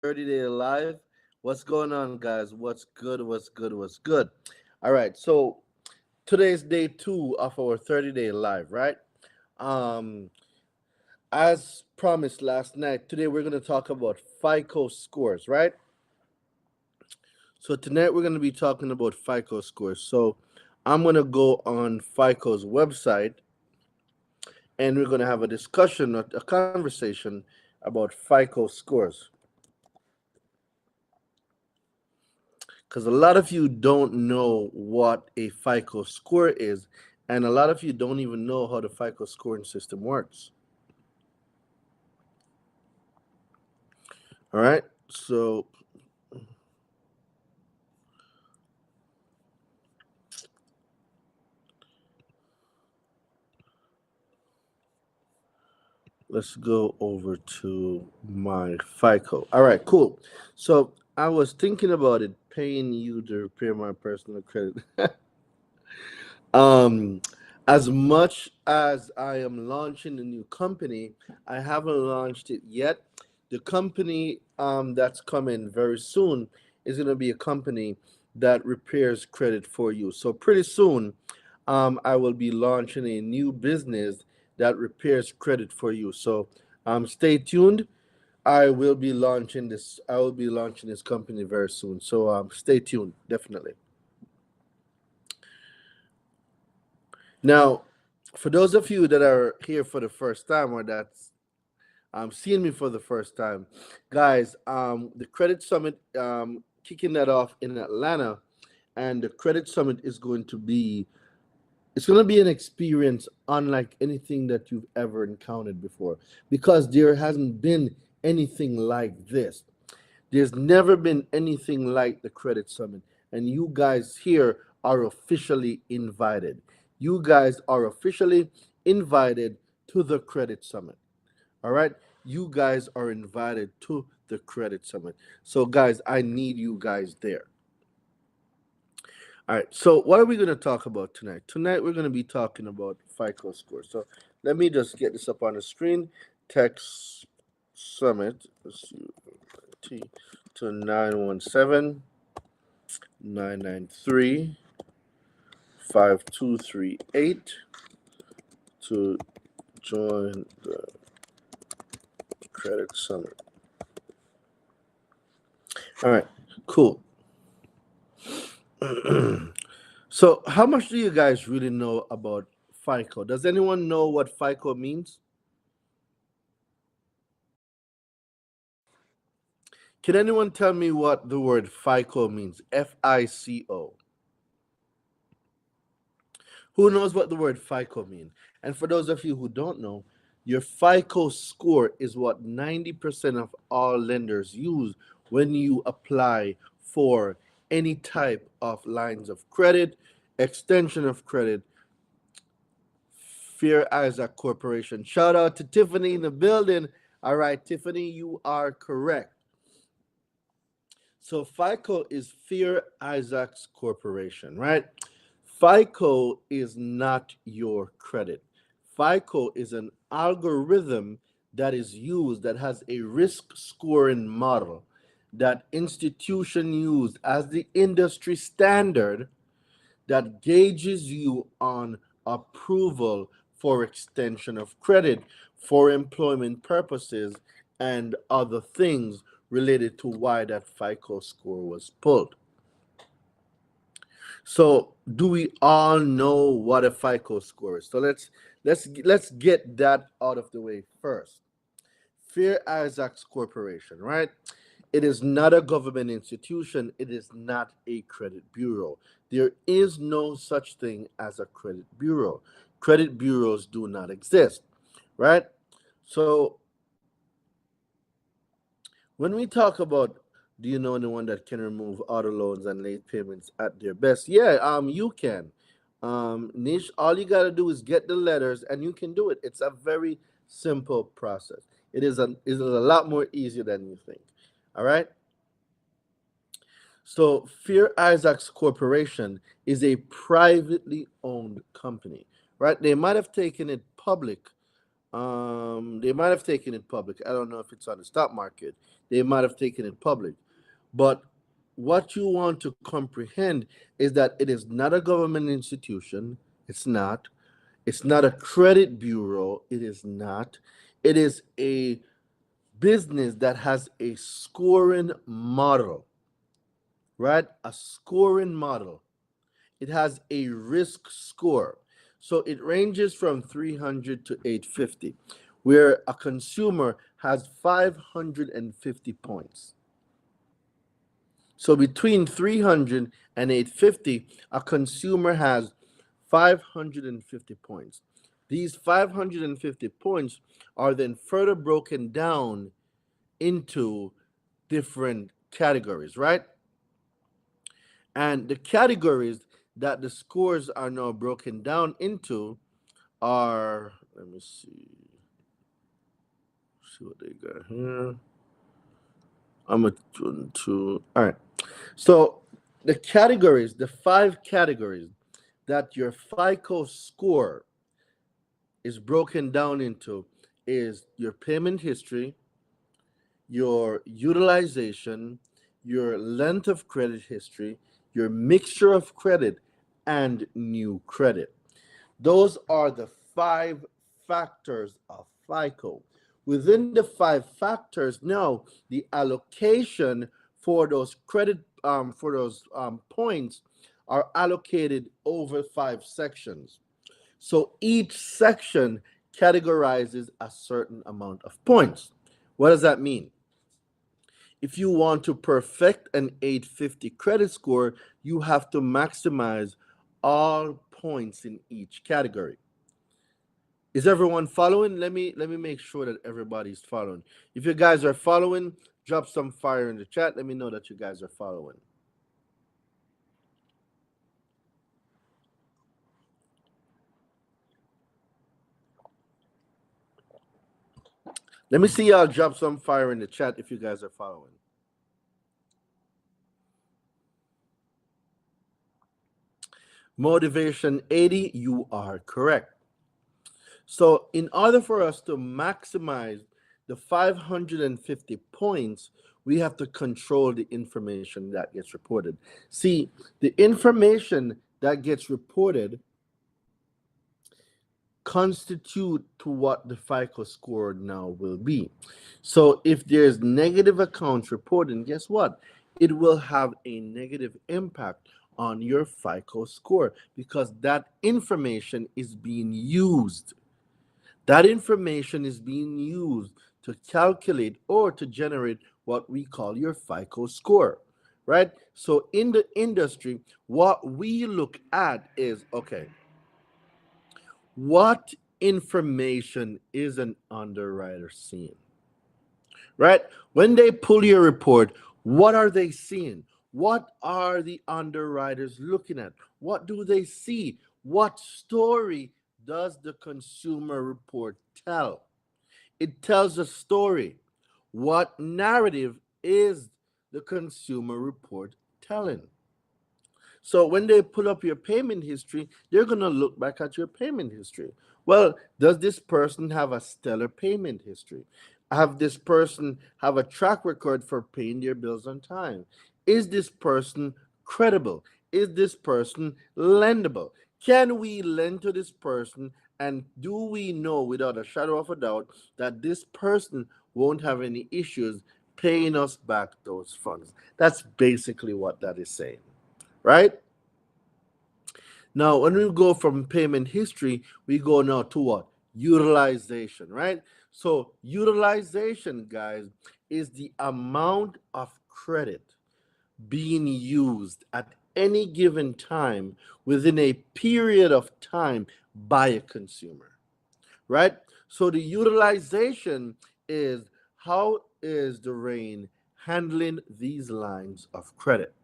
30-day live. What's going on, guys? What's good? What's good? What's good? All right. So today's day two of our 30-day live, right? Um, as promised last night, today we're going to talk about FICO scores, right? So tonight we're going to be talking about FICO scores. So I'm going to go on FICO's website and we're going to have a discussion, a conversation about FICO scores. Because a lot of you don't know what a FICO score is, and a lot of you don't even know how the FICO scoring system works. All right, so let's go over to my FICO. All right, cool. So I was thinking about it, paying you to repair my personal credit. um, as much as I am launching a new company, I haven't launched it yet. The company that's coming very soon is going to be a company that repairs credit for you. So pretty soon, I will be launching a new business that repairs credit for you. So stay tuned. I will be launching this company very soon. So stay tuned, definitely. Now, for those of you that are here for the first time or that's seeing me for the first time, guys, the Credit Summit, kicking that off in Atlanta, and the Credit Summit is going to be it's going to be an experience unlike anything that you've ever encountered before because there hasn't been anything like this. There's never been anything like the Credit Summit, and you guys here are officially invited. You guys are officially invited to the Credit Summit. All right? You guys are invited to the Credit Summit. So, guys, I need you guys there. All right. So, what are we going to talk about tonight? Tonight, we're going to be talking about FICO score. So, let me just get this up on the screen. Text Summit. Let's see. T to 917-993-5238 to join the Credit Summit. All right. Cool. So, how much do you guys really know about FICO? Does anyone know what FICO means? Can anyone tell me what the word FICO means? FICO. Who knows what the word FICO means? And for those of you who don't know, your FICO score is what 90% of all lenders use when you apply for any type of lines of credit, extension of credit, Fair Isaac Corporation. Shout out to Tiffany in the building. All right, Tiffany, you are correct. So FICO is Fair Isaacs Corporation, right? FICO is not your credit. FICO is an algorithm that is used that has a risk scoring model that institution used as the industry standard that gauges you on approval for extension of credit for employment purposes and other things related to why that FICO score was pulled. So, do we all know what a FICO score is? So let's get that out of the way first. Fair Isaacs Corporation, right? It is not a government institution. It is not a credit bureau. There is no such thing as a credit bureau. Credit bureaus do not exist, right? So when we talk about do you know anyone that can remove auto loans and late payments at their best? Yeah, you can. Niche, all you gotta do is get the letters and you can do it. It's a very simple process. It is a lot more easier than you think. All right. So Fair Isaacs Corporation is a privately owned company, right? They might have taken it public They might have taken it public. I don't know if it's on the stock market. They might have taken it public. But what you want to comprehend is that it is not a government institution. It's not. It's not a credit bureau. It is not. It is a business that has a scoring model, right? A scoring model. It has a risk score. So it ranges from 300 to 850, where a consumer has 550 points. So between 300 and 850, a consumer has 550 points. These 550 points are then further broken down into different categories, right? And the categories that the scores are now broken down into are, let me see what they got here. I'm a two. All right. So the categories, the 5 categories that your FICO score is broken down into is your payment history, your utilization, your length of credit history, your mixture of credit, and new credit. Those are the 5 factors of FICO. Within the 5 factors, now the allocation for those points are allocated over 5 sections. So each section categorizes a certain amount of points. What does that mean? If you want to perfect an 850 credit score, you have to maximize all points in each category. Is everyone following? Let me make sure that everybody's following. If you guys are following, drop some fire in the chat. Let me know that you guys are following. Let me see y'all drop some fire in the chat if you guys are following. Motivation 80, you are correct. So, in order for us to maximize the 550 points, we have to control the information that gets reported. See, the information that gets reported constitute to what the FICO score now will be. So if there's negative accounts reported, guess what? It will have a negative impact on your FICO score because that information is being used. That information is being used to calculate or to generate what we call your FICO score, right? So in the industry, what we look at is okay, what information is an underwriter seeing? Right? When they pull your report, what are they seeing? What are the underwriters looking at? What do they see? What story does the consumer report tell? It tells a story. What narrative is the consumer report telling? So when they pull up your payment history, they're going to look back at your payment history. Well, does this person have a stellar payment history? Have this person have a track record for paying their bills on time? Is this person credible? Is this person lendable? Can we lend to this person? And do we know without a shadow of a doubt that this person won't have any issues paying us back those funds? That's basically what that is saying, right? Now, when we go from payment history, we go now to what? Utilization, right? So, utilization, guys, is the amount of credit being used at any given time within a period of time by a consumer, right? So, the utilization is how is Daraine handling these lines of credit,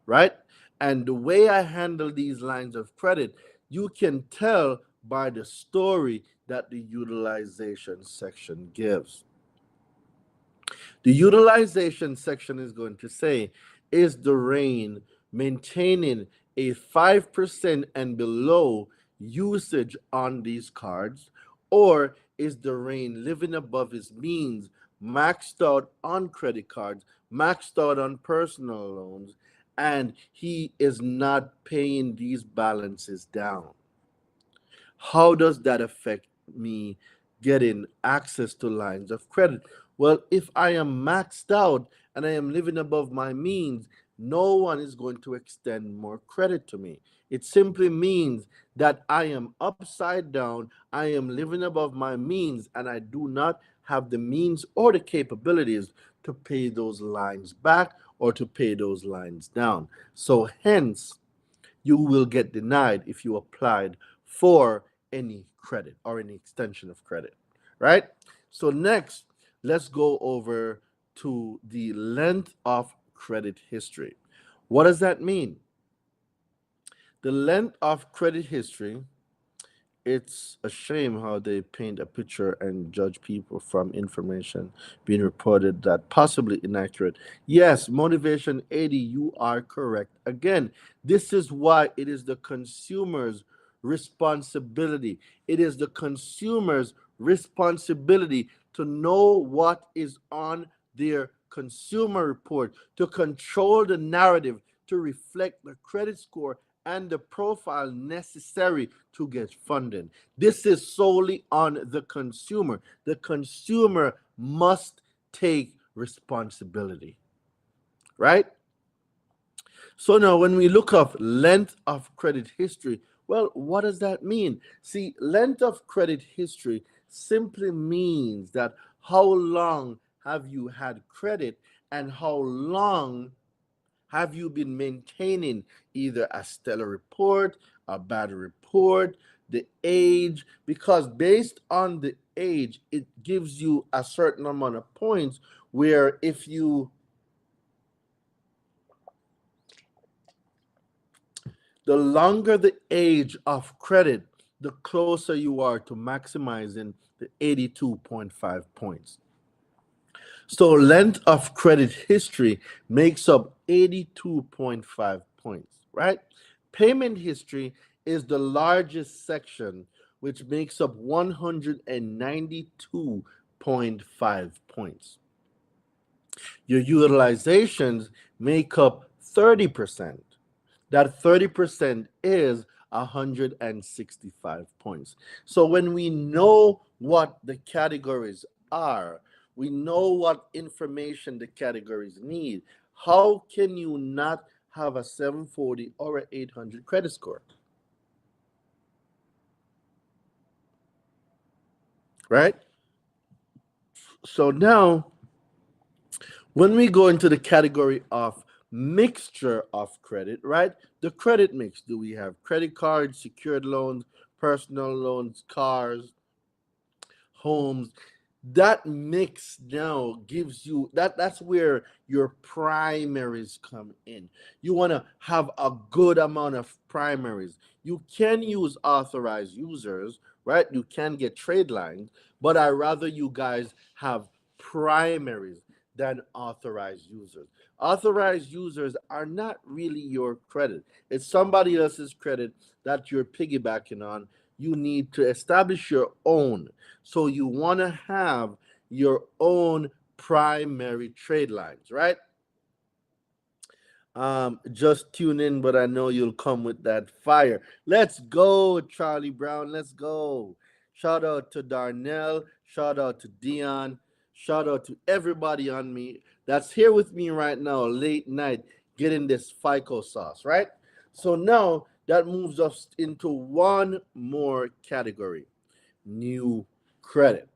right? And the way I handle these lines of credit, you can tell by the story that the utilization section gives. The utilization section is going to say, is Daraine maintaining a 5% and below usage on these cards, or is Daraine living above his means, maxed out on credit cards, maxed out on personal loans, and he is not paying these balances down? How does that affect me getting access to lines of credit? Well, if I am maxed out and I am living above my means, no one is going to extend more credit to me. It simply means that I am upside down, I am living above my means, and I do not have the means or the capabilities to pay those lines back or to pay those lines down. So, hence, you will get denied if you applied for any credit or any extension of credit, right? So next, let's go over to the length of credit history. What does that mean? The length of credit history, it's a shame how they paint a picture and judge people from information being reported that possibly inaccurate. Yes, motivation 80, you are correct. Again, this is why it is the consumer's responsibility. It is the consumer's responsibility to know what is on their consumer report, to control the narrative, to reflect the credit score and the profile necessary to get funding. This is solely on the consumer. The consumer must take responsibility, right? So now when we look up length of credit history, well, what does that mean? See, length of credit history simply means that how long have you had credit and how long have you been maintaining either a stellar report, a bad report, the age? Because based on the age, it gives you a certain amount of points where if you, the longer the age of credit, the closer you are to maximizing the 82.5 points. So length of credit history makes up 82.5 points, right? Payment history is the largest section, which makes up 192.5 points. Your utilizations make up 30%. That 30% is 165 points. So when we know what the categories are, we know what information the categories need, how can you not have a 740 or an 800 credit score? Right? So now, when we go into the category of mixture of credit, right? The credit mix. Do we have credit cards, secured loans, personal loans, cars, homes? That mix now gives you that's where your primaries come in. You want to have a good amount of primaries. You can use authorized users, right? You can get trade lines, but I rather you guys have primaries than authorized users. Authorized users are not really your credit. It's somebody else's credit that you're piggybacking on. You need to establish your own. So you want to have your own primary trade lines, right? Just tune in, but I know you'll come with that fire. Let's go, Charlie Brown. Let's go. Shout out to Darnell. Shout out to Dion. Shout out to everybody on me that's here with me right now, late night, getting this FICO sauce, right? So now that moves us into one more category: new credit.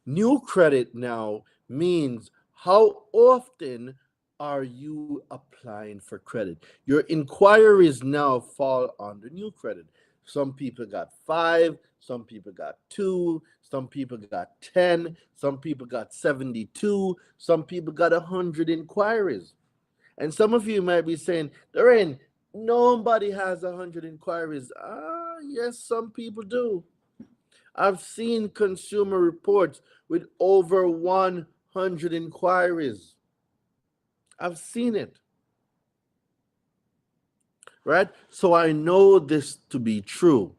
New credit now means how often are you applying for credit? Your inquiries now fall under new credit. Some people got five, some people got two, some people got 10, some people got 72, some people got 100 inquiries. And some of you might be saying, Daraine, nobody has 100 inquiries. Yes, some people do. I've seen consumer reports with over 100 inquiries. I've seen it. Right? So I know this to be true.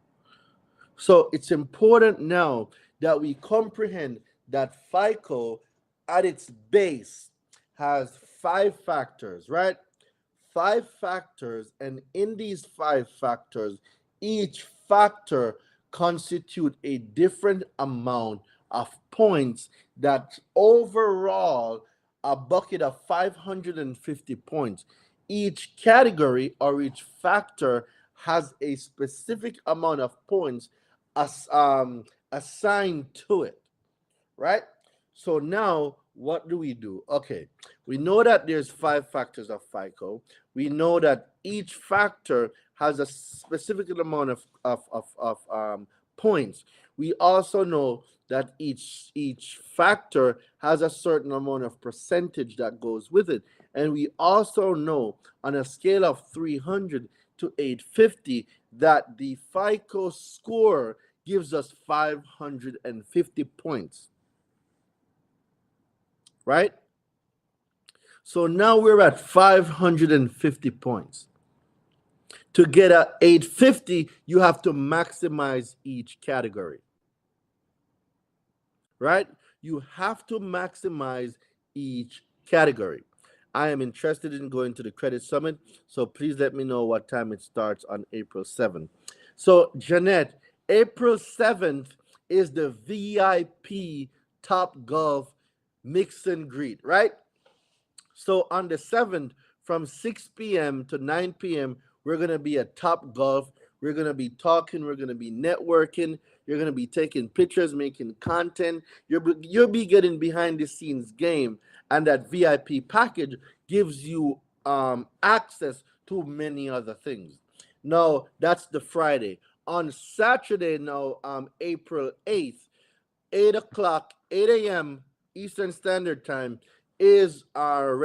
So it's important now that we comprehend that FICO at its base has 5 factors, right? 5 factors, and in these 5 factors, each factor constitute a different amount of points that overall a bucket of 550 points. Each category or each factor has a specific amount of points as, assigned to it, right? So now what do we do? Okay, we know that there's 5 factors of FICO. We know that each factor has a specific amount of points. We also know that each factor has a certain amount of percentage that goes with it. And we also know on a scale of 300 to 850 that the FICO score gives us 550 points, right? So now we're at 550 points. To get a 850, you have to maximize each category, right? You have to maximize each category. I am interested in going to the credit summit, so please let me know what time it starts on April 7th. So, Jeanette, April 7th is the VIP Top Golf mix and greet, right? So on the 7th, from 6 p.m. to 9 p.m., we're going to be at Top Golf. We're going to be talking. We're going to be networking. You're going to be taking pictures, making content. You'll be getting behind the scenes game. And that VIP package gives you access to many other things. Now, that's the Friday. On Saturday, now, April 8th, 8 o'clock, 8 a.m. Eastern Standard Time is our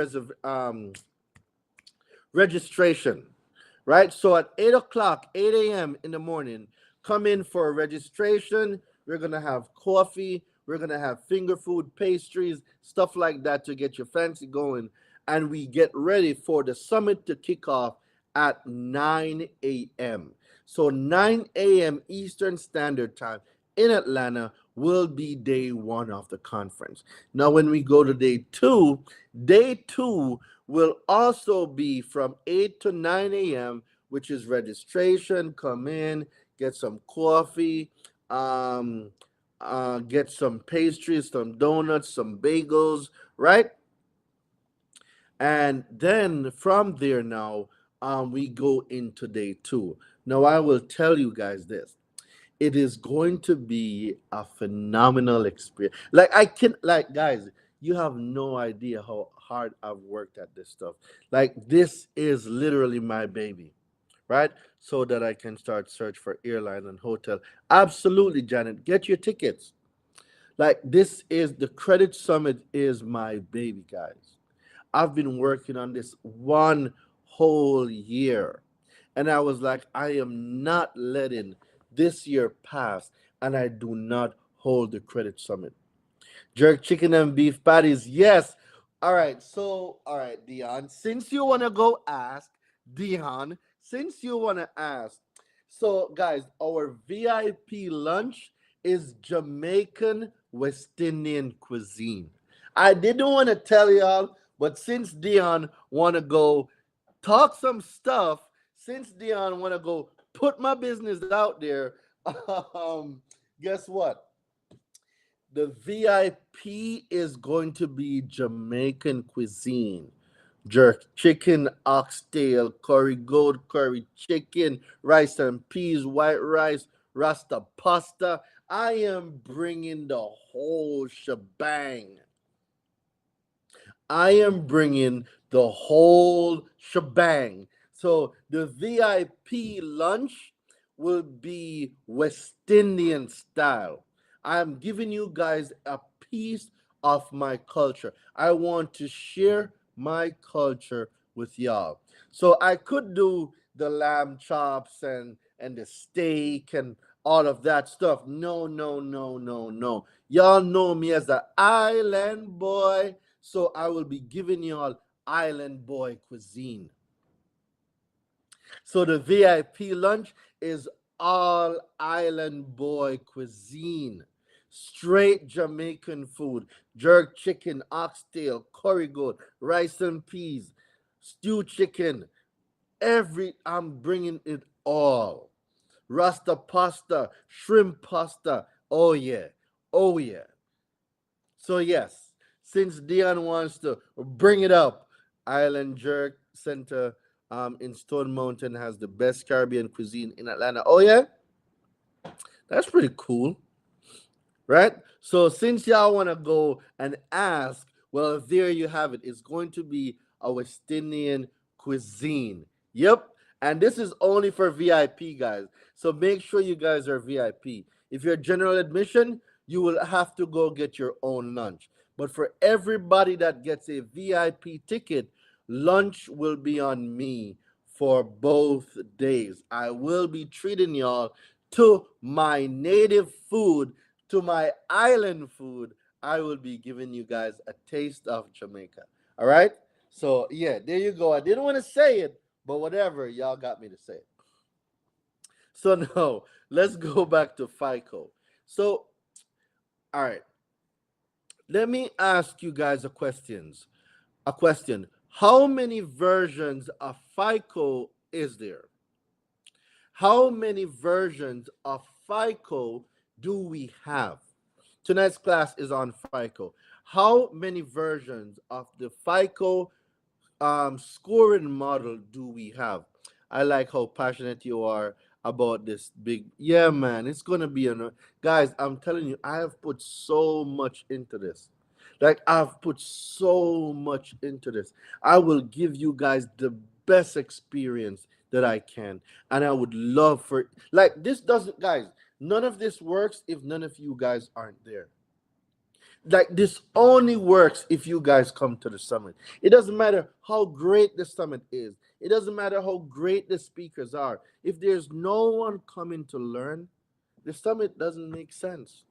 registration, right? So at 8 o'clock, 8 a.m. in the morning, come in for registration. We're going to have coffee. We're going to have finger food, pastries, stuff like that to get your fancy going. And we get ready for the summit to kick off at 9 a.m. So 9 a.m. Eastern Standard Time in Atlanta will be day one of the conference. Now, when we go to day two will also be from 8 to 9 a.m., which is registration. Come in, get some coffee, get some pastries, some donuts, some bagels, right? And then from there now, we go into day two. Now, I will tell you guys this. It is going to be a phenomenal experience. Like guys, you have no idea how hard I've worked at this stuff. Like this is literally my baby, right? So that I can start search for airline and hotel. Absolutely, Janet, get your tickets. Like this is the credit summit is my baby, guys. I've been working on this one whole year. And I was like, I am not letting this year pass, and I do not hold the credit summit. Jerk chicken and beef patties, yes. All right, Dion, since you want to go ask, Dion, since you want to ask, so guys, our VIP lunch is Jamaican West Indian cuisine. I didn't want to tell y'all, but since Dion want to go talk some stuff, since Dion want to go put my business out there, um, guess what? The VIP is going to be Jamaican cuisine. Jerk chicken, oxtail, curry goat, curry chicken, rice and peas, white rice, rasta pasta. I am bringing the whole shebang. I am bringing the whole shebang. So the VIP lunch will be West Indian style. I'm giving you guys a piece of my culture. I want to share my culture with y'all. So I could do the lamb chops and the steak and all of that stuff. No, no, no, no, no. Y'all know me as the island boy, so I will be giving y'all island boy cuisine. So the VIP lunch is all island boy cuisine. Straight Jamaican food, jerk chicken, oxtail, curry goat, rice and peas, stew chicken. I'm bringing it all. Rasta pasta, shrimp pasta. Oh yeah, oh yeah. So yes, since Dion wants to bring it up, Island Jerk Center in Stone Mountain has the best Caribbean cuisine in Atlanta. Oh yeah, that's pretty cool, right? So since y'all want to go and ask, well, there you have it. It's going to be a West Indian cuisine. Yep. And this is only for VIP guys. So make sure you guys are VIP. If you're general admission, you will have to go get your own lunch. But for everybody that gets a VIP ticket, lunch will be on me for both days. I will be treating y'all to my native food, to my island food. I will be giving you guys a taste of Jamaica. All right? So, yeah, there you go. I didn't want to say it, but whatever, y'all got me to say it. So, no, let's go back to FICO. So, all right, let me ask you guys a question. How many versions of FICO is there? How many versions of FICO do we have? Tonight's class is on FICO. How many versions of the FICO scoring model do we have? I like how passionate you are about this big. Yeah, man, it's gonna be guys. I'm telling you, I have put so much into this. Like I've put so much into this. I will give you guys the best experience that I can, and I would love for like this doesn't, guys. None of this works if none of you guys aren't there. Like this only works if you guys come to the summit. It doesn't matter how great the summit is. It doesn't matter how great the speakers are. If there's no one coming to learn, the summit doesn't make sense.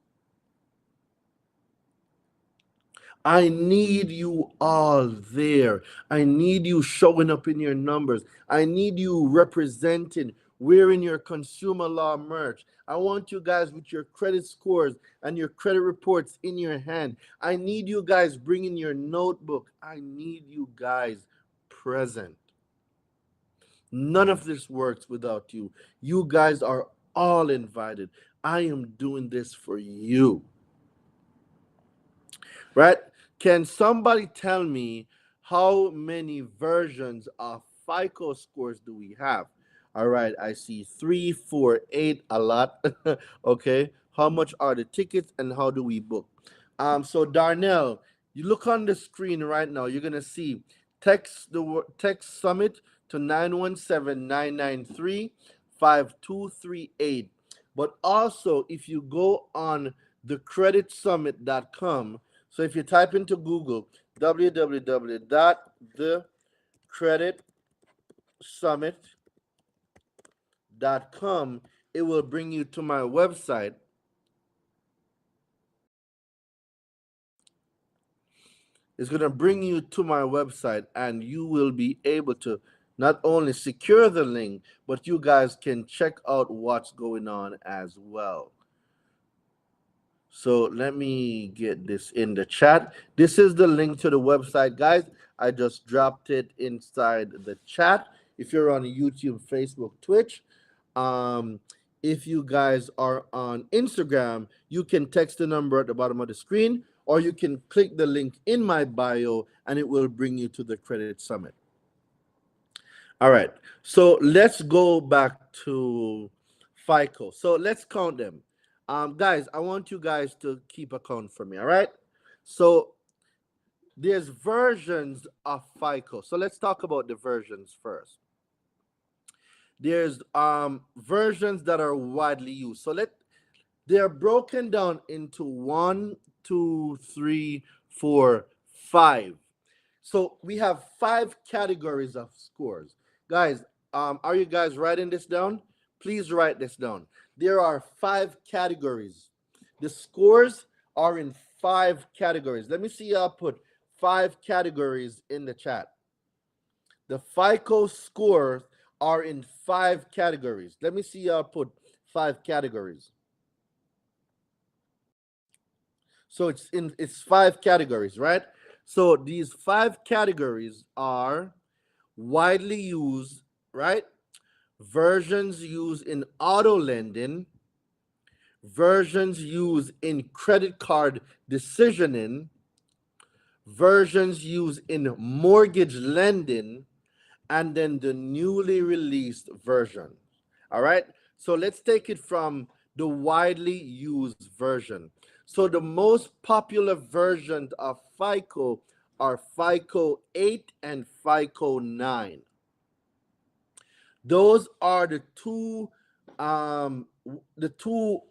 I need you all there. I need you showing up in your numbers. I need you representing, wearing your consumer law merch. I want you guys with your credit scores and your credit reports in your hand. I need you guys bringing your notebook. I need you guys present. None of this works without you. You guys are all invited. I am doing this for you. Right? Can somebody tell me how many versions of FICO scores do we have? All right, I see 3, 4, 8, a lot. Okay, how much are the tickets and how do we book? So Darnell, you look on the screen right now. You're gonna see text summit to 917-993-5238. But also, if you go on thecreditsummit.com, so if you type into Google www.thecreditsummit.com, it will bring you to my website. It's going to bring you to my website, and you will be able to not only secure the link, but you guys can check out what's going on as well. So let me get this in the chat. This is the link to the website, guys. I just dropped it inside the chat. If you're on YouTube, Facebook, Twitch, if you guys are on Instagram, you can text the number at the bottom of the screen, or you can click the link in my bio, and it will bring you to the Credit Summit. All right. So let's go back to FICO. So let's count them. Guys, I want you guys to keep a count for me, all right? So there's versions of FICO. So let's talk about the versions first. There's versions that are widely used. So they're broken down into 1, 2, 3, 4, 5. So we have 5 categories of scores. Guys, are you guys writing this down? Please write this down. There are 5 categories. The scores are in 5 categories. Let me see y'all put 5 categories in the chat. The FICO scores are in 5 categories. Let me see y'all put 5 categories. So it's 5 categories, right? So these 5 categories are widely used, right? Versions used in auto lending, versions used in credit card decisioning, versions used in mortgage lending, and then the newly released version. All right. So let's take it from the widely used version. So the most popular versions of FICO are FICO 8 and FICO 9. Those are the two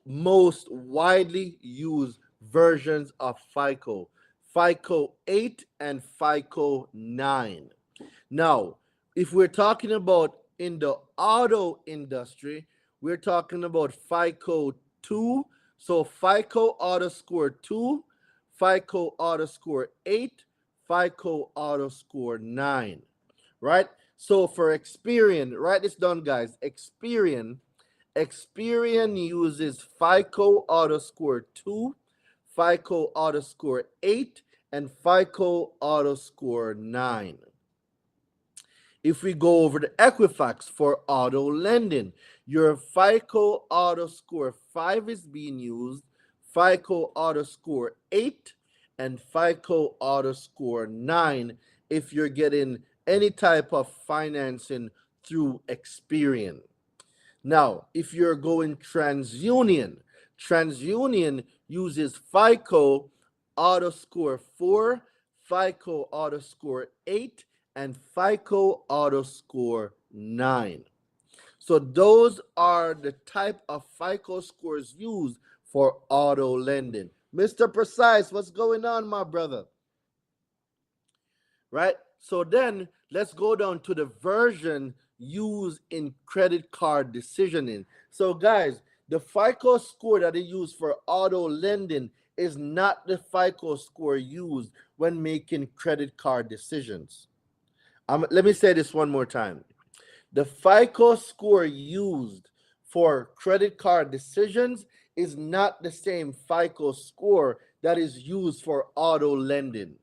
most widely used versions of FICO, FICO 8 and FICO 9. Now, if we're talking about in the auto industry, we're talking about FICO 2. So FICO Auto Score 2, FICO Auto Score 8, FICO Auto Score 9. Right? So for Experian, write this down, guys. Experian uses FICO Auto Score 2, FICO Auto Score 8, and FICO Auto Score 9. If we go over the Equifax for auto lending, your FICO Auto Score 5 is being used, FICO Auto Score 8, and FICO Auto Score 9 if you're getting any type of financing through Experian. Now, if you're going TransUnion, TransUnion uses FICO Auto Score 4, FICO Auto Score 8, and FICO Auto Score 9. So those are the type of FICO scores used for auto lending. Mr. Precise, what's going on, my brother? Right? So then let's go down to the version used in credit card decisioning. So guys, the FICO score that they use for auto lending is not the FICO score used when making credit card decisions. Let me say this one more time. The FICO score used for credit card decisions is not the same FICO score that is used for auto lending.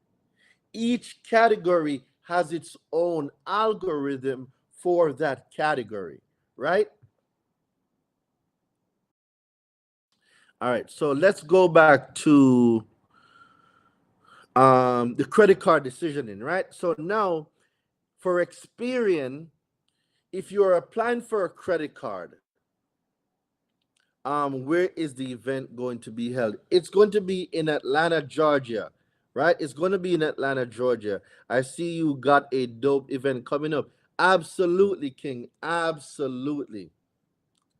Each category has its own algorithm for that category, right? All right, so let's go back to the credit card decisioning, right? So now for Experian, if you're applying for a credit card, where is the event going to be held? It's going to be in Atlanta, Georgia, right? It's going to be in Atlanta, Georgia. I see you got a dope event coming up. Absolutely, King. Absolutely.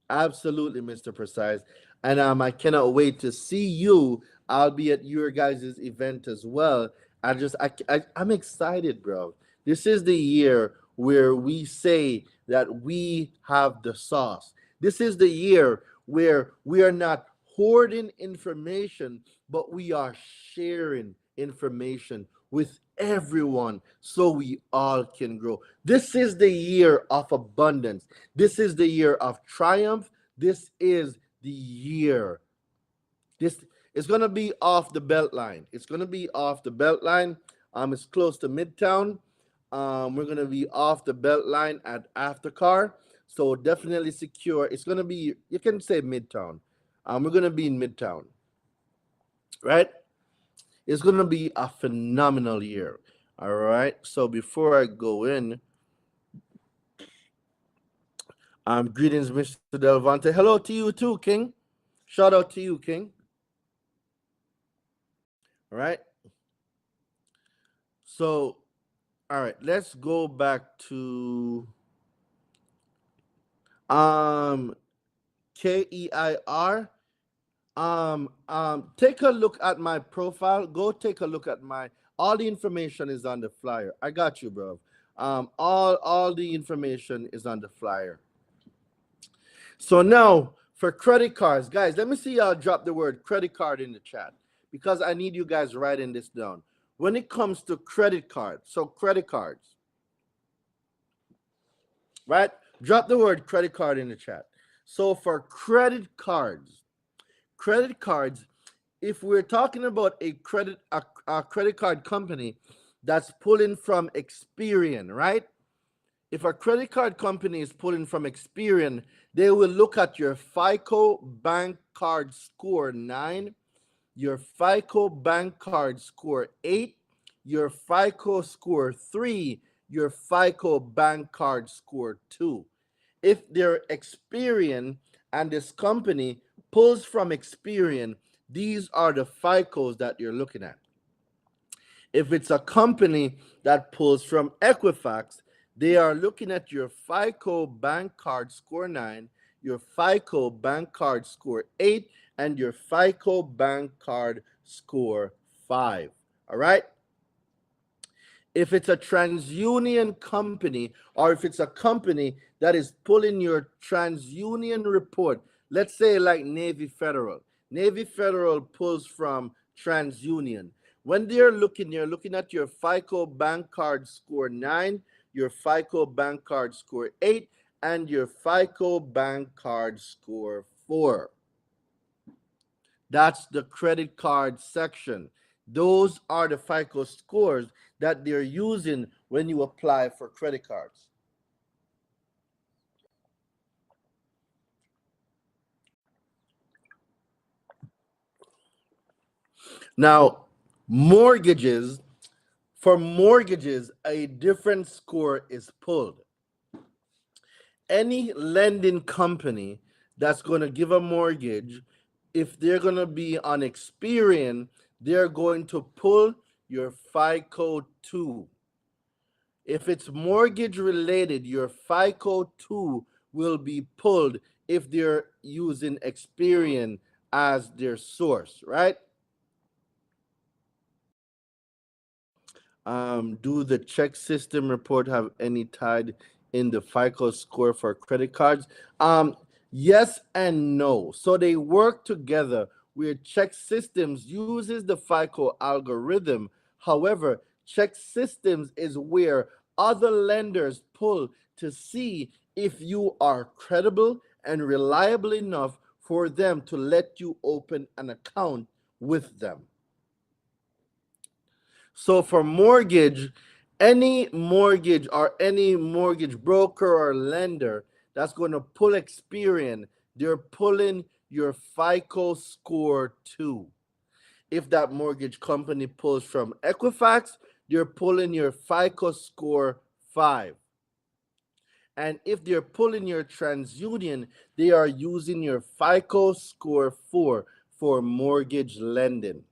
Absolutely, Mr. Precise. And I cannot wait to see you. I'll be at your guys' event as well. I'm excited, bro. This is the year where we say that we have the sauce. This is the year where we are not hoarding information, but we are sharing information with everyone so we all can grow. This is the year of abundance. This is the year of triumph. This is the year. This is going to be off the belt line. It's going to be off the belt line. It's close to Midtown. We're going to be off the belt line at Aftercar. So definitely secure. It's going to be, you can say Midtown. We're going to be in Midtown, right? It's going to be a phenomenal year. All right. So before I go in, greetings, Mr. Delevante. Hello to you too, King. Shout out to you, King. All right. So, all right, let's go back to KEIR. Take a look at my profile. Go take a look at my, all the information is on the flyer. I got you, bro. All the information is on the flyer. So now for credit cards, guys, let me see y'all drop the word credit card in the chat because I need you guys writing this down. When it comes to credit cards, so credit cards, right? Drop the word credit card in the chat. So for credit cards, if we're talking about a credit card company that's pulling from Experian, right? If a credit card company is pulling from Experian, they will look at your FICO bank card score 9, your FICO bank card score 8, your FICO score 3, your FICO bank card score 2. If they're Experian and this company pulls from Experian, these are the FICOs that you're looking at. If it's a company that pulls from Equifax, they are looking at your FICO bank card score 9, your FICO bank card score 8, and your FICO bank card score 5. All right? If it's a TransUnion company, or if it's a company that is pulling your TransUnion report, let's say like Navy Federal. Navy Federal pulls from TransUnion. When they're looking at your FICO bank card score 9, your FICO bank card score 8, and your FICO bank card score 4. That's the credit card section. Those are the FICO scores that they're using when you apply for credit cards. Now, mortgages, for mortgages, a different score is pulled. Any lending company that's going to give a mortgage, if they're going to be on Experian, they're going to pull your FICO 2. If it's mortgage related, your FICO 2 will be pulled if they're using Experian as their source, right? Do the check system report have any tied in the FICO score for credit cards? Yes and no. So they work together where check systems uses the FICO algorithm. However, check systems is where other lenders pull to see if you are credible and reliable enough for them to let you open an account with them. So for mortgage, any mortgage or any mortgage broker or lender that's going to pull Experian, they're pulling your FICO score 2. If that mortgage company pulls from Equifax, they're pulling your FICO score 5. And if they're pulling your TransUnion, they are using your FICO score 4 for mortgage lending.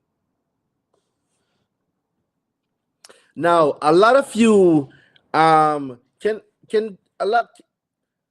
Now, a lot of you can a lot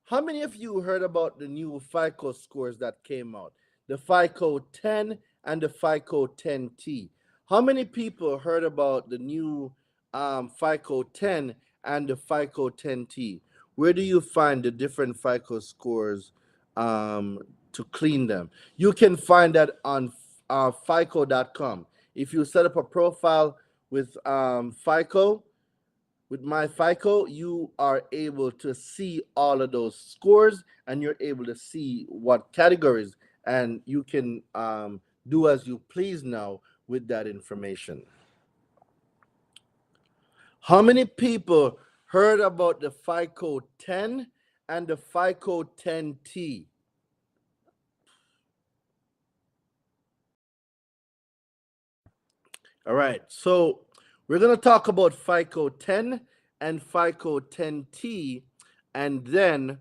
how many of you heard about the new FICO scores that came out? The FICO 10 and the FICO 10T. How many people heard about the new FICO 10 and the FICO 10T? Where do you find the different FICO scores to clean them? You can find that on FICO.com. If you set up a profile with FICO, with my FICO, you are able to see all of those scores and you're able to see what categories, and you can do as you please now with that information. How many people heard about the FICO 10 and the FICO 10T? All right, so we're going to talk about FICO 10 and FICO 10T, and then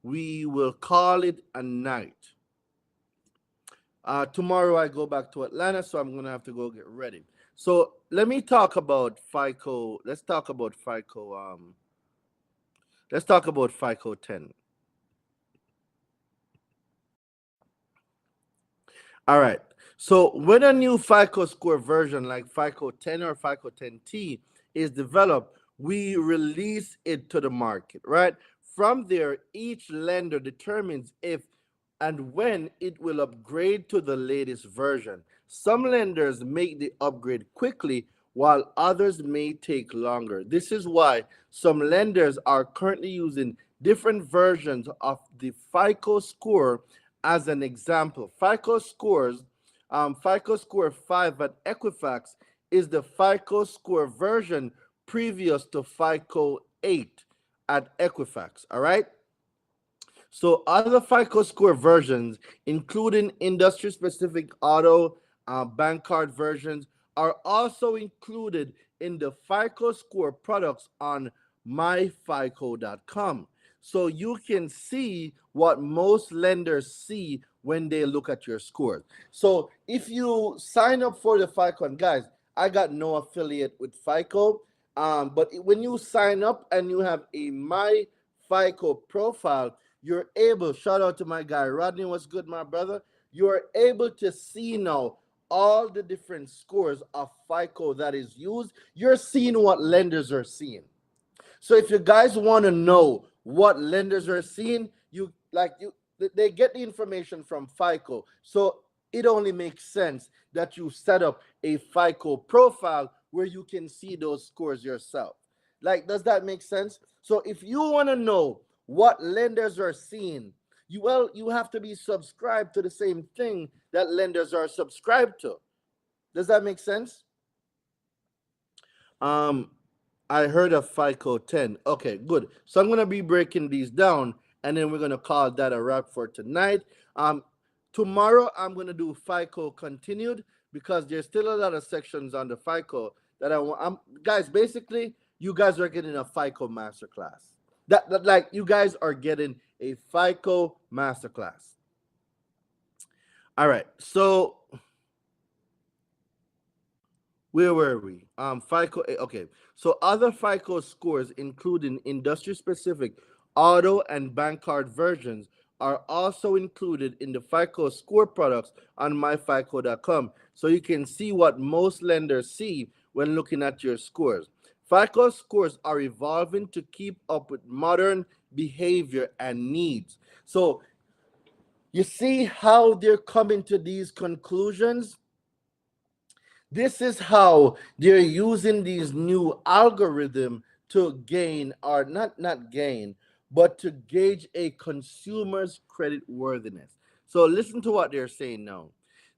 we will call it a night. Tomorrow I go back to Atlanta, so I'm going to have to go get ready. So let me talk about FICO. Let's talk about FICO. Let's talk about FICO 10. All right. So when a new FICO score version like FICO 10 or FICO 10T is developed, we release it to the market, right? From there, each lender determines if and when it will upgrade to the latest version. Some lenders make the upgrade quickly, while others may take longer. This is why some lenders are currently using different versions of the FICO score. As an example, FICO scores FICO Score 5 at Equifax is the FICO Score version previous to FICO 8 at Equifax. All right. So other FICO Score versions, including industry-specific auto, bank card versions, are also included in the FICO Score products on myfico.com. So you can see what most lenders see when they look at your scores. So if you sign up for the FICO, and guys, I got no affiliate with FICO, but when you sign up and you have a My FICO profile, you're able, shout out to my guy Rodney, what's good, my brother? You're able to see now all the different scores of FICO that is used. You're seeing what lenders are seeing. So if you guys want to know what lenders are seeing, they get the information from FICO. So it only makes sense that you set up a FICO profile where you can see those scores yourself. Like, does that make sense? So if you want to know what lenders are seeing, you have to be subscribed to the same thing that lenders are subscribed to. Does that make sense? I heard of FICO 10. Okay, good. So I'm gonna be breaking these down, and then we're gonna call that a wrap for tonight. Tomorrow I'm gonna do FICO continued because there's still a lot of sections on the FICO that I want. Guys, basically, you guys are getting a FICO masterclass. That like you guys are getting a FICO masterclass. All right, so where were we? FICO. Okay, so other FICO scores, including industry-specific auto and bank card versions, are also included in the FICO score products on myfico.com, so you can see what most lenders see when looking at your scores. FICO scores are evolving to keep up with modern behavior and needs. So you see how they're coming to these conclusions? This is how they're using these new algorithm to gain, or not gain, but to gauge a consumer's credit worthiness. So listen to what they're saying now.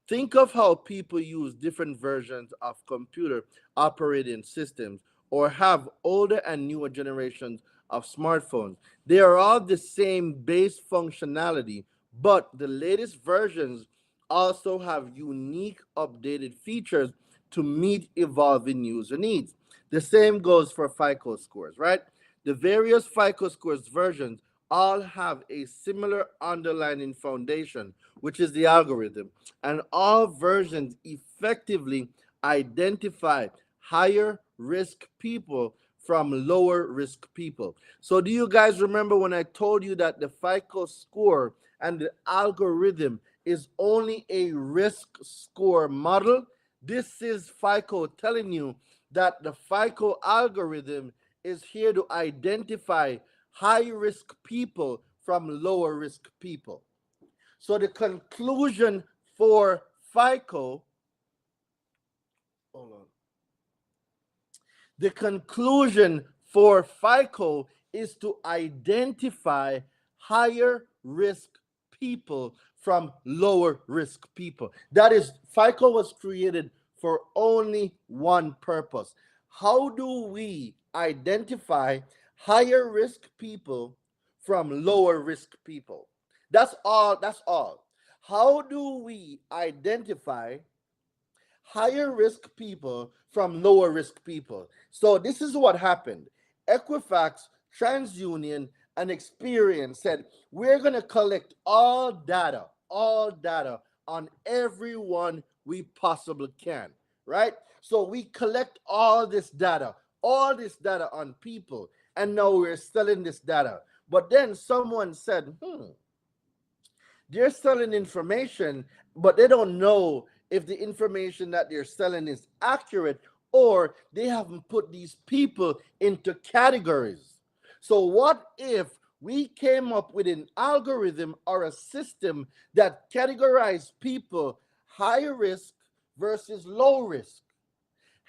Think of how people use different versions of computer operating systems or have older and newer generations of smartphones. They are all the same base functionality, but the latest versions also have unique updated features to meet evolving user needs. The same goes for FICO scores, right? The various FICO scores versions all have a similar underlying foundation, which is the algorithm, and all versions effectively identify higher risk people from lower risk people. So do you guys remember when I told you that the FICO score and the algorithm is only a risk score model? This is FICO telling you that the FICO algorithm is here to identify high risk people from lower risk people. So the conclusion for FICO, hold on. The conclusion for FICO is to identify higher risk people from lower risk people. That is, FICO was created for only one purpose. How do we identify higher risk people from lower risk people? That's all. That's all. How do we identify higher risk people from lower risk people? So this is what happened. Equifax, TransUnion, and Experian said, we're going to collect all data on everyone we possibly can, right? So we collect all this data on people, and now we're selling this data. But then someone said, they're selling information, but they don't know if the information that they're selling is accurate, or they haven't put these people into categories. So what if we came up with an algorithm or a system that categorized people high risk versus low risk?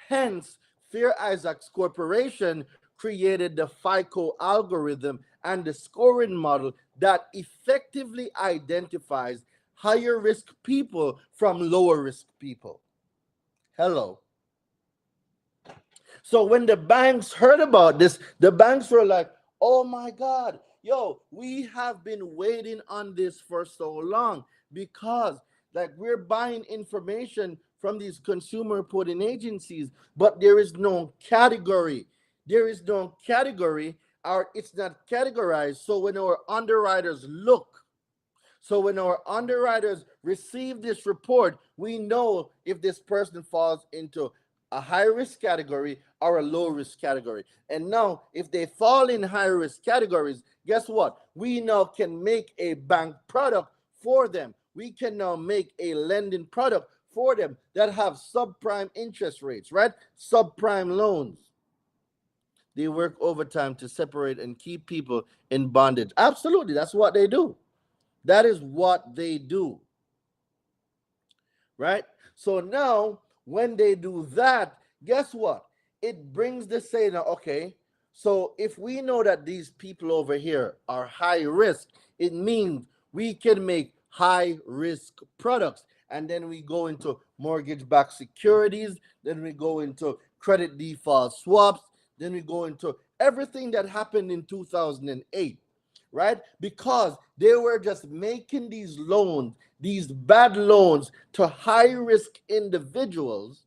Hence, Fair Isaacs Corporation created the FICO algorithm and the scoring model that effectively identifies higher risk people from lower risk people. Hello. So when the banks heard about this, the banks were like, oh my God, yo, we have been waiting on this for so long, because like we're buying information from these consumer reporting agencies, but there is no category. There is no category, or it's not categorized. So when our underwriters look, so when our underwriters receive this report, we know if this person falls into a high risk category or a low risk category. And now, if they fall in high risk categories, guess what? We now can make a bank product for them. We can now make a lending product for them that have subprime interest rates, right? Subprime loans. They work overtime to separate and keep people in bondage. Absolutely, that's what they do. That is what they do, right? So now, when they do that, guess what? It brings the saying, okay, so if we know that these people over here are high risk, it means we can make high risk products. And then we go into mortgage backed securities, then we go into credit default swaps, then we go into everything that happened in 2008. Right? Because they were just making these loans, these bad loans to high risk individuals,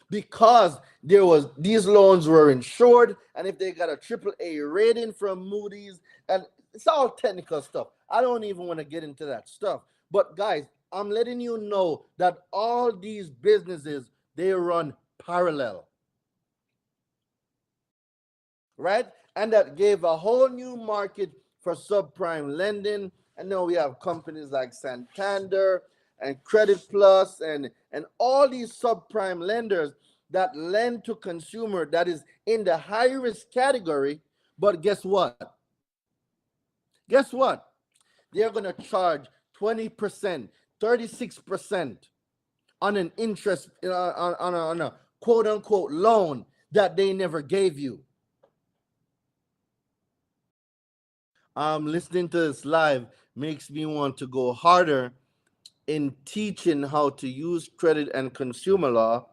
because these loans were insured, and if they got a AAA rating from Moody's, and it's all technical stuff. I don't even want to get into that stuff. But guys, I'm letting you know that all these businesses, they run parallel. Right? And that gave a whole new market for subprime lending. And now we have companies like Santander and Credit Plus and all these subprime lenders that lend to consumer that is in the high risk category. But guess what? Guess what? They're going to charge 20%, 36% on an interest, on a quote unquote loan that they never gave you. Listening to this live makes me want to go harder in teaching how to use credit and consumer law.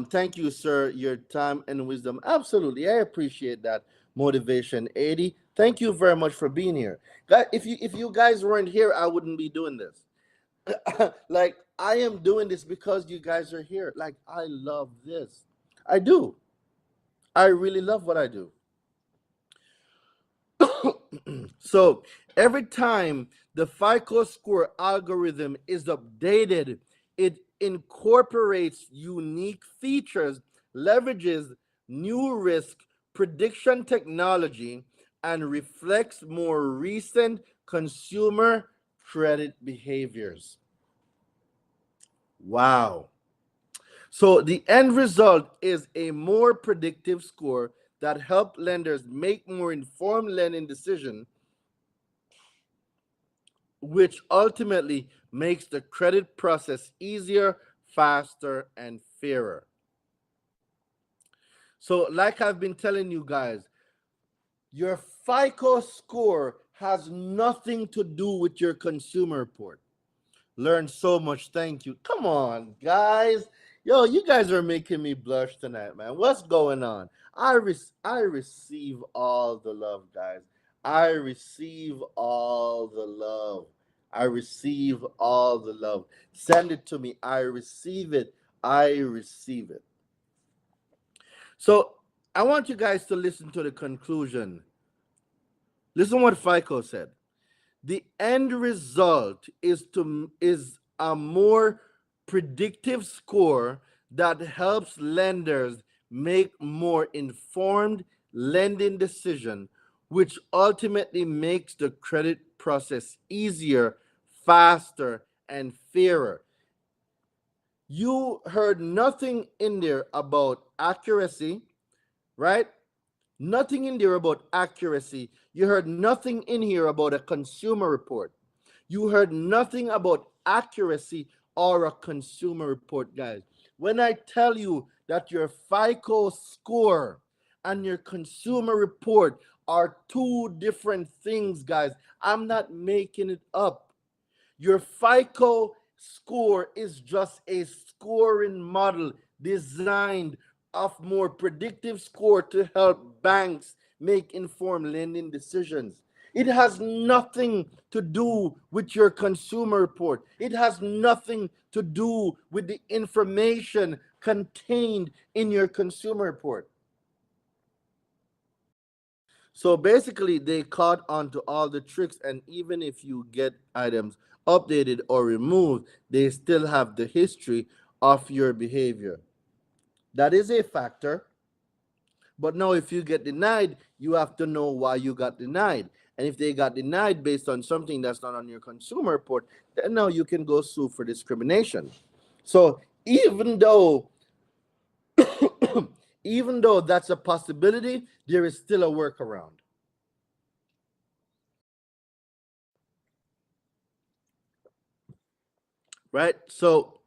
Thank you, sir, your time and wisdom. Absolutely, I appreciate that motivation, 80. Thank you very much for being here. If you guys weren't here, I wouldn't be doing this. Like, I am doing this because you guys are here. Like, I love this. I do. I really love what I do. So every time the FICO score algorithm is updated, it incorporates unique features, leverages new risk prediction technology, and reflects more recent consumer credit behaviors. Wow. So the end result is a more predictive score that help lenders make more informed lending decisions, which ultimately makes the credit process easier, faster, and fairer. So like I've been telling you guys, your FICO score has nothing to do with your consumer report. Learn so much. Thank you. Come on, guys. Yo, you guys are making me blush tonight, man. What's going on? I receive all the love, guys. I receive all the love. I receive all the love. Send it to me. I receive it. I receive it. So I want you guys to listen to the conclusion. Listen what FICO said. The end result is a more predictive score that helps lenders make more informed lending decisions, which ultimately makes the credit process easier, faster, and fairer. You heard nothing in there about accuracy, right? Nothing in there about accuracy. You heard nothing in here about a consumer report. You heard nothing about accuracy or a consumer report, guys. When I tell you that your FICO score and your consumer report are two different things, guys. I'm not making it up. Your FICO score is just a scoring model designed of more predictive score to help banks make informed lending decisions. It has nothing to do with your consumer report. It has nothing to do with the information contained in your consumer report. So basically, they caught on to all the tricks, and even if you get items updated or removed, they still have the history of your behavior. That is a factor. But now, if you get denied, you have to know why you got denied. And if they got denied based on something that's not on your consumer report, then now you can go sue for discrimination. So even though that's a possibility, there is still a workaround. Right? So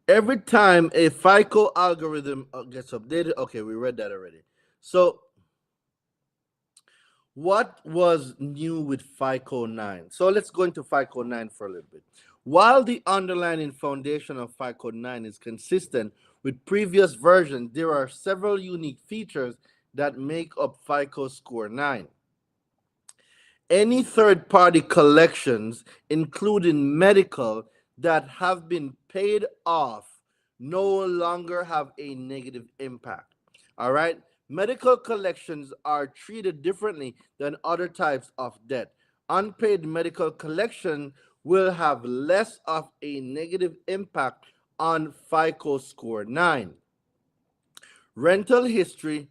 every time a FICO algorithm gets updated, okay, we read that already. So what was new with FICO 9? So let's go into FICO 9 for a little bit. While the underlying foundation of FICO 9 is consistent with previous versions, there are several unique features that make up FICO Score 9. Any third party collections, including medical, that have been paid off no longer have a negative impact. All right? Medical collections are treated differently than other types of debt. Unpaid medical collection will have less of a negative impact on FICO Score 9. Rental history,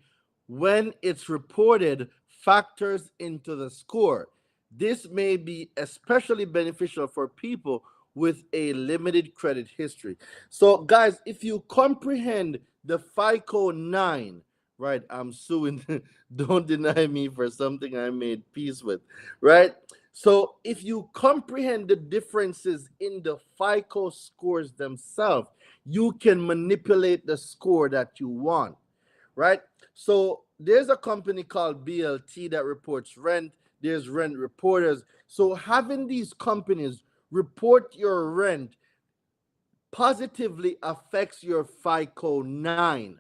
when it's reported, factors into the score. This may be especially beneficial for people with a limited credit history. So, guys, if you comprehend the FICO 9, right? I'm suing. Don't deny me for something I made peace with, right? So, if you comprehend the differences in the FICO scores themselves, you can manipulate the score that you want, right? So there's a company called BLT that reports rent. There's rent reporters. So having these companies report your rent positively affects your FICO 9.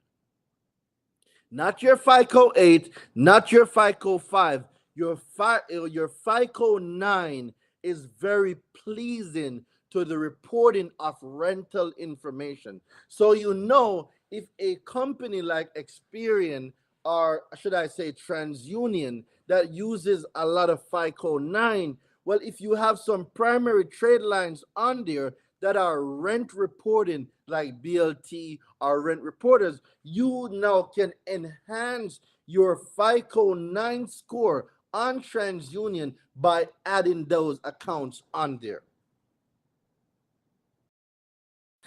Not your FICO 8, not your FICO 5. Your FICO 9 is very pleasing to the reporting of rental information. So you know if a company like Experian, or should I say TransUnion, that uses a lot of FICO 9, well, if you have some primary trade lines on there that are rent reporting like BLT or rent reporters, you now can enhance your FICO 9 score on TransUnion by adding those accounts on there.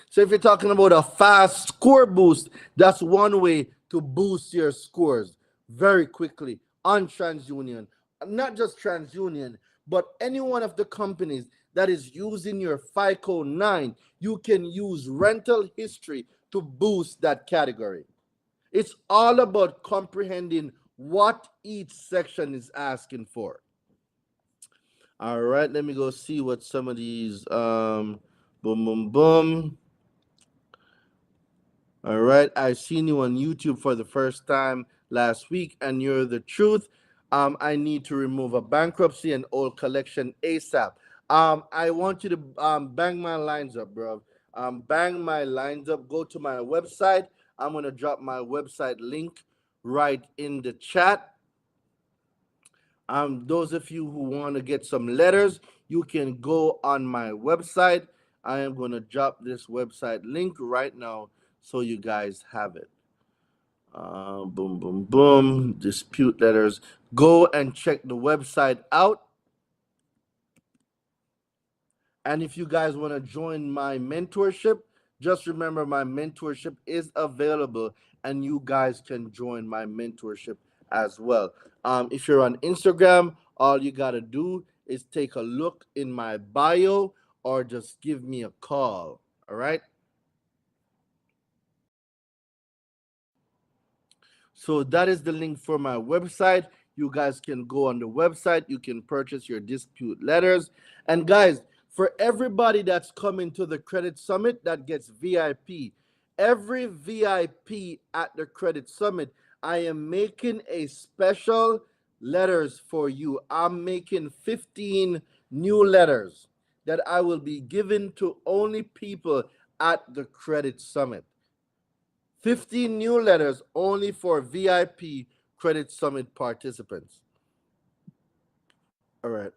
So if you're talking about a fast score boost, that's one way to boost your scores very quickly on TransUnion. Not just TransUnion, but any one of the companies that is using your FICO 9, you can use rental history to boost that category. It's all about comprehending what each section is asking for. All right, let me go see what some of these boom boom boom. All right, I seen you on YouTube for the first time last week, and you're the truth. I need to remove a bankruptcy and old collection ASAP. I want you to bang my lines up, bro. Bang my lines up. Go to my website. I'm gonna drop my website link right in the chat. Those of you who want to get some letters, you can go on my website. I am going to drop this website link right now so you guys have it. Boom, boom, boom. Dispute letters. Go and check the website out. And if you guys want to join my mentorship, just remember my mentorship is available and you guys can join my mentorship as well. If you're on Instagram, all you got to do is take a look in my bio or just give me a call. All right. So that is the link for my website. You guys can go on the website. You can purchase your dispute letters. And guys, for everybody that's coming to the Credit Summit that gets VIP, every VIP at the Credit Summit, I am making a special letters for you. I'm making 15 new letters that I will be giving to only people at the Credit Summit. 15 new letters only for VIP Credit Summit participants. All right.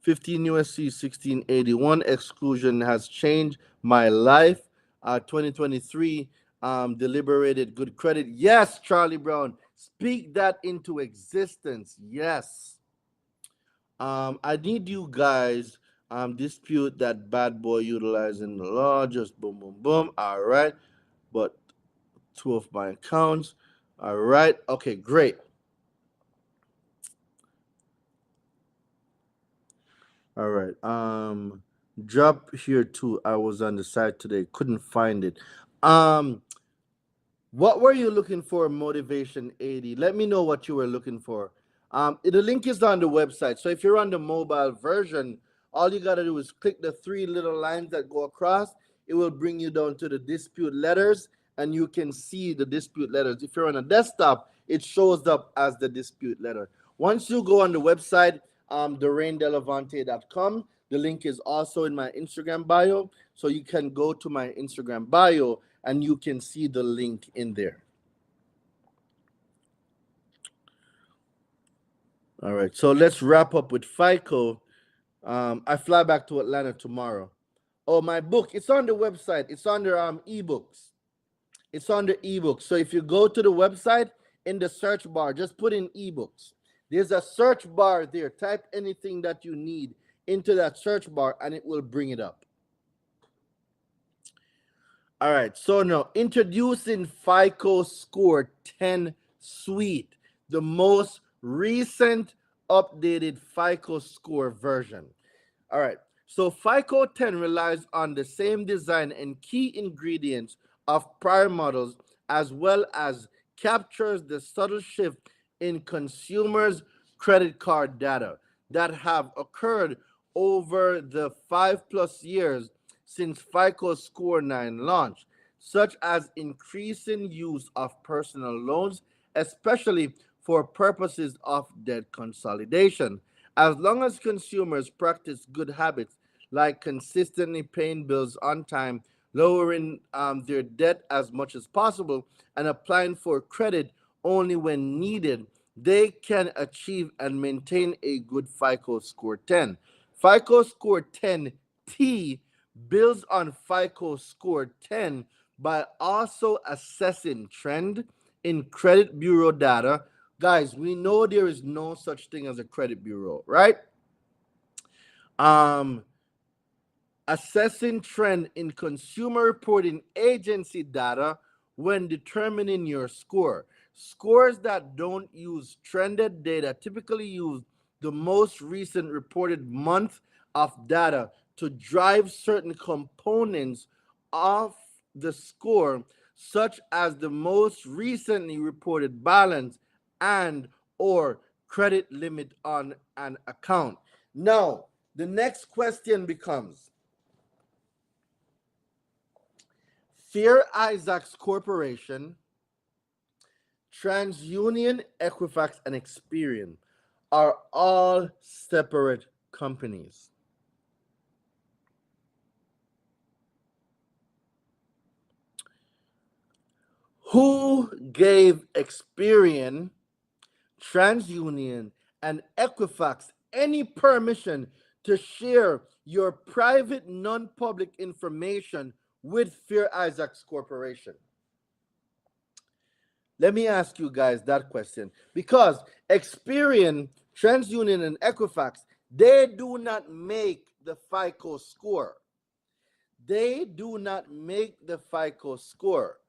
15 USC 1681 exclusion has changed my life. 2023 deliberated good credit. Yes, Charlie Brown. Speak that into existence. Yes. I need you guys dispute that bad boy utilizing the law. Just boom, boom, boom. All right. But two of my accounts. All right. Okay, great. All right. Drop here too. I was on the site today, couldn't find it. Um, what were you looking for, Motivation 80? Let me know what you were looking for. The link is on the website. So if you're on the mobile version, all you got to do is click the three little lines that go across. It will bring you down to the dispute letters, and you can see the dispute letters. If you're on a desktop, it shows up as the dispute letter. Once you go on the website, DaraineDelevante.com, the link is also in my Instagram bio. So you can go to my Instagram bio and you can see the link in there. All right, so let's wrap up with FICO. I fly back to Atlanta tomorrow. Oh, my book, it's on the website. It's under ebooks. It's under ebooks. So if you go to the website, in the search bar, just put in ebooks. There's a search bar there. Type anything that you need into that search bar and it will bring it up. All right, so now introducing FICO Score 10 Suite, the most recent updated FICO Score version. All right, so FICO 10 relies on the same design and key ingredients of prior models, as well as captures the subtle shift in consumers' credit card data that have occurred over the 5+ years since FICO Score 9 launched, such as increasing use of personal loans, especially for purposes of debt consolidation. As long as consumers practice good habits like consistently paying bills on time, lowering their debt as much as possible, and applying for credit only when needed, they can achieve and maintain a good FICO Score 10. FICO Score 10T builds on FICO Score 10 by also assessing trend in credit bureau data. Guys, we know there is no such thing as a credit bureau, right? Assessing trend in consumer reporting agency data when determining your score. Scores that don't use trended data typically use the most recent reported month of data to drive certain components of the score, such as the most recently reported balance and or credit limit on an account. Now, the next question becomes, Fair Isaacs Corporation, TransUnion, Equifax, and Experian are all separate companies. Who gave Experian, TransUnion, and Equifax any permission to share your private non-public information with Fair Isaacs Corporation? Let me ask you guys that question, because Experian, TransUnion, and Equifax, they do not make the FICO Score. They do not make the FICO Score.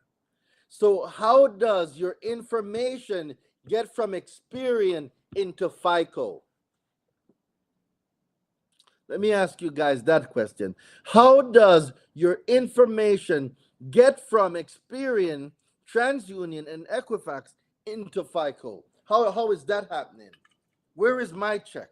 So how does your information get from Experian into FICO? Let me ask you guys that question. How does your information get from Experian TransUnion, and Equifax into FICO. How is that happening? Where is my check?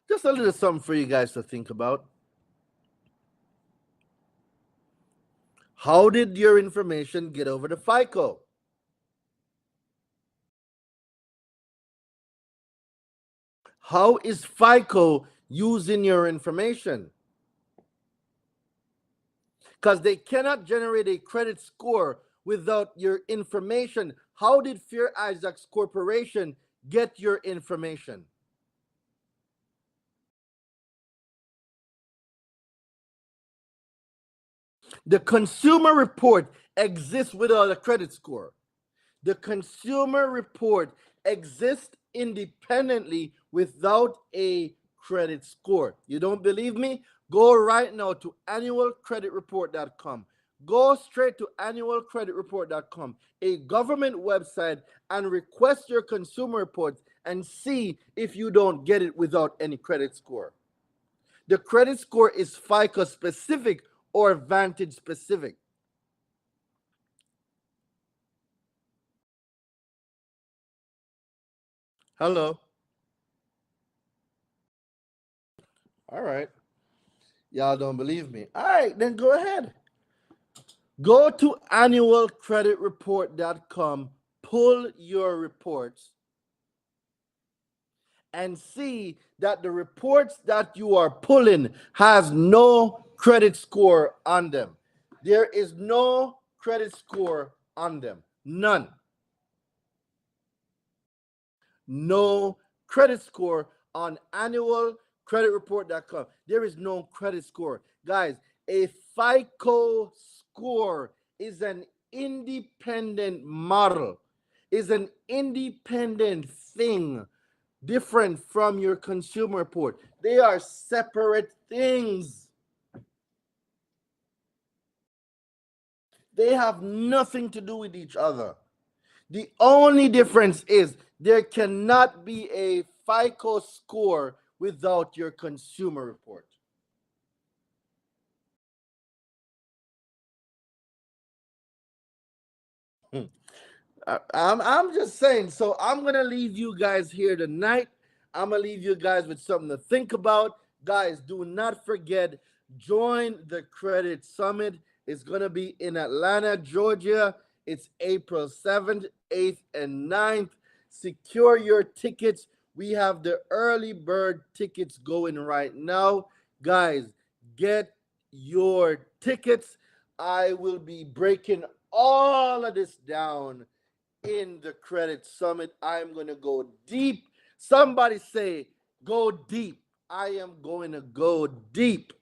Just a little something for you guys to think about. How did your information get over to FICO? How is FICO using your information? Because they cannot generate a credit score without your information. How did Fair Isaacs Corporation get your information? The consumer report exists without a credit score. The consumer report exists independently without a credit score. You don't believe me? Go right now to annualcreditreport.com. Go straight to annualcreditreport.com, a government website, and request your consumer reports and see if you don't get it without any credit score. The credit score is FICO specific or Vantage specific. Hello. All right. Y'all don't believe me. All right, then go ahead. Go to annualcreditreport.com, pull your reports, and see that the reports that you are pulling has no credit score on them. There is no credit score on them. None. No credit score on annualcreditreport.com. There is no credit score. Guys, a FICO score is an independent model, is an independent thing, different from your consumer report. They are separate things. They have nothing to do with each other. The only difference is there cannot be a FICO score without your consumer report. I'm just saying. So I'm gonna leave you guys here tonight. I'm gonna leave you guys with something to think about. Guys, do not forget, join the Credit Summit. It's gonna be in Atlanta, Georgia. It's April 7th, 8th, and 9th. Secure your tickets. We have the early bird tickets going right now. Guys, get your tickets. I will be breaking all of this down in the Credit Summit. I'm going to go deep. Somebody say, go deep. I am going to go deep.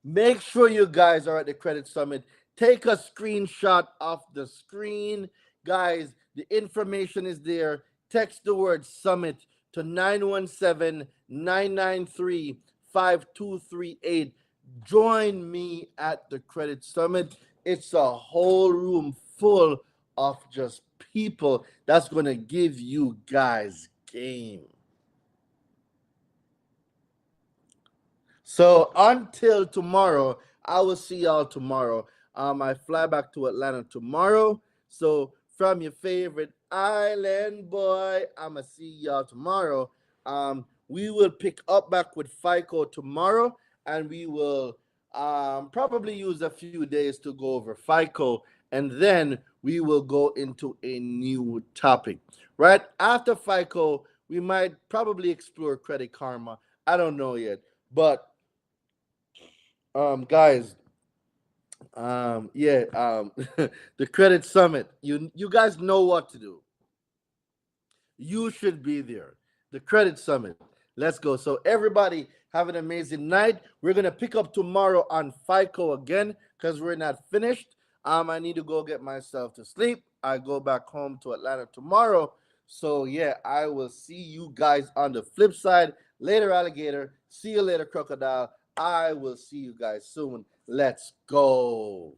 Make sure you guys are at the Credit Summit. Take a screenshot of the screen. Guys, the information is there. Text the word summit to 917-993-5238. Join me at the Credit Summit. It's a whole room full of just people that's going to give you guys game. So until tomorrow, I will see y'all tomorrow. I fly back to Atlanta tomorrow. So from your favorite island boy, I'ma see y'all tomorrow. We will pick up back with FICO tomorrow, and we will probably use a few days to go over FICO, and then we will go into a new topic. Right after FICO, we might probably explore Credit Karma. I don't know yet, but guys, yeah, the Credit Summit. You guys know what to do. You should be there. The Credit Summit. Let's go. So everybody have an amazing night. We're gonna pick up tomorrow on FICO again because we're not finished. I need to go get myself to sleep. I go back home to Atlanta tomorrow. So yeah, I will see you guys on the flip side. Later, alligator. See you later, crocodile. I will see you guys soon. Let's go.